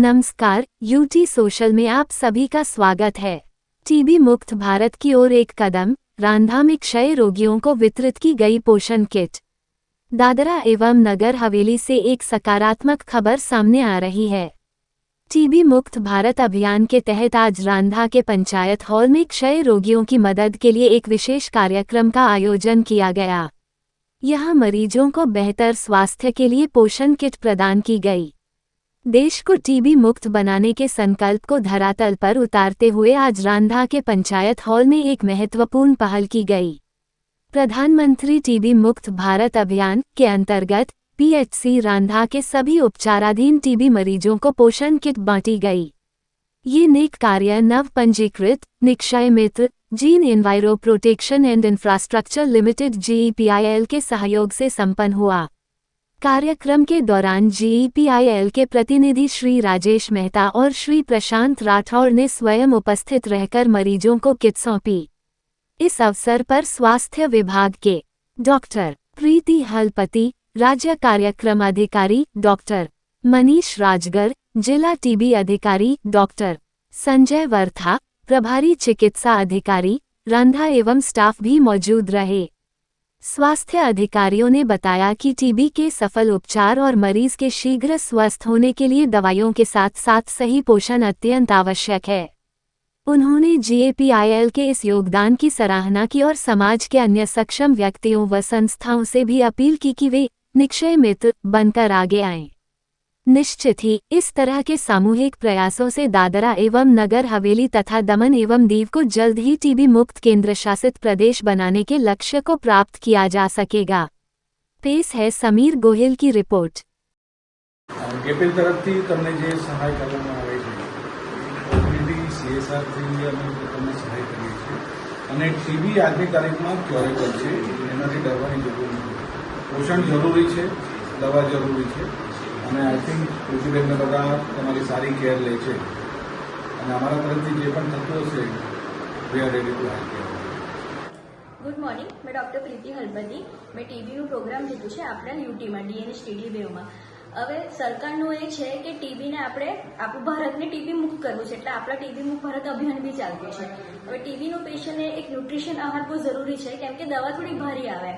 नमस्कार, UT social में आप सभी का स्वागत है। टीबी मुक्त भारत की ओर एक कदम, रांधा में क्षय रोगियों को वितरित की गई पोषण किट। दादरा एवं नगर हवेली से एक सकारात्मक खबर सामने आ रही है। टीबी मुक्त भारत अभियान के तहत आज रांधा के पंचायत हॉल में क्षय रोगियों की मदद के लिए एक विशेष कार्यक्रम का आयोजन किया गया। यहाँ मरीजों को बेहतर स्वास्थ्य के लिए पोषण किट प्रदान की गई। देश को टीबी मुक्त बनाने के संकल्प को धरातल पर उतारते हुए आज रांधा के पंचायत हॉल में एक महत्वपूर्ण पहल की गई। प्रधानमंत्री टीबी मुक्त भारत अभियान के अंतर्गत पीएचसी रांधा के सभी उपचाराधीन टीबी मरीजों को पोषण किट बांटी गई। ये नेक कार्य नव पंजीकृत Nikshay Mitra Gene enviro protection and infrastructure limited GEPIL के सहयोग से संपन्न हुआ। कार्यक्रम के दौरान GEPIL के प्रतिनिधि श्री राजेश मेहता और श्री प्रशांत राठौड़ ने स्वयं उपस्थित रहकर मरीजों को किट सौंपी। इस अवसर पर स्वास्थ्य विभाग के डॉक्टर प्रीति हलपति, राज्य कार्यक्रम अधिकारी डॉक्टर मनीष राजगर, जिला टीबी अधिकारी डॉक्टर संजय वर्था, प्रभारी चिकित्सा अधिकारी रांधा एवं स्टाफ भी मौजूद रहे। स्वास्थ्य अधिकारियों ने बताया कि टीबी के सफल उपचार और मरीज के शीघ्र स्वस्थ होने के लिए दवाइयों के साथ साथ सही पोषण अत्यंत आवश्यक है। उन्होंने GEPIL के इस योगदान की सराहना की और समाज के अन्य सक्षम व्यक्तियों व संस्थाओं से भी अपील की कि वे निक्षय मित्र बनकर आगे आएं। निश्चित ही इस तरह के सामूहिक प्रयासों से दादरा एवं नगर हवेली तथा दमन एवं दीव को जल्द ही टीबी मुक्त केंद्र शासित प्रदेश बनाने के लक्ष्य को प्राप्त किया जा सकेगा। पेश है समीर गोहिल की रिपोर्ट। GEPIL तरफથી તમને જે સહાય કરવામાં આવે છે ઓપીડી CSR થી અમે તમને સહાય કરીએ છીએ અને ટીબી આજની તારીખમાં ક્યોરેબલ છે, એનાથી ડરવાની જરૂર નથી। પોષણ જરૂરી છે, દવા જરૂરી છે અને આઈ થિંક પ્રેસિડેન્ટને બધા તમારી સારી કેર લે છે અને અમારા તરફથી જે પણ થતું હશે we are ready to help you. Good morning, मैं डॉक्टर प्रीति हलपति। मैं ટીબીનું પ્રોગ્રામ લીધું છે આપણા યુટીમાં DNS TD બેમાં। હવે સરકારનું એ છે કે ટીબીને આપણે આપણું ભારતને ટીબી મુક્ત કરવું છે, એટલે આપણા ટીબી મુક્ત ભારત અભિયાન બી ચાલતું છે। હવે ટીબીનું પેશન્ટને એક ન્યુટ્રિશન આહાર બહુ જરૂરી છે, કેમ કે દવા થોડી ભારી આવે,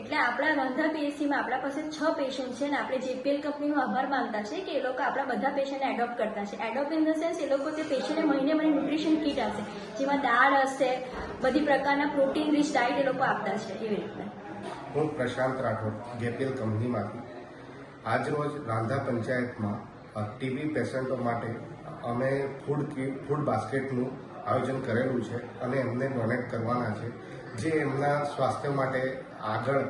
એટલે આપણા રાંધા PSCમાં આપણા પાસે 6 પેશન્ટ છે અને આપણે JPL કંપનીનો આભાર માનતા છે કે એ લોકો આપણા બધા પેશન્ટને એડોપ્ટ કરતા છે। એડોપ્ટ ઇન ધ સેન્સ એ લોકો તે પેશન્ટને મહિને ન્યુટ્રિશન કિટ આપશે, જેમાં દાળ હશે, બધી પ્રકારના પ્રોટીન રીચ ડાયટ એ લોકો આપતા છે। એવી રીતે હું પ્રશાંત રાઠોડ JPL કંપનીમાંથી આજરોજ રાંધા પંચાયતમાં ટીબી પેશન્ટો માટે અમે ફૂડ બાસ્કેટનું આયોજન કરેલું છે અને એમને ડોનેટ કરવાના છે, જે એમના સ્વાસ્થ્ય માટે આગળ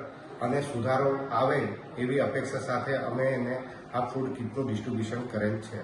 અને સુધારો આવે એવી અપેક્ષા સાથે અમે એને આ ફૂડ કિટનું ડિસ્ટ્રીબ્યુશન કરેલ છે।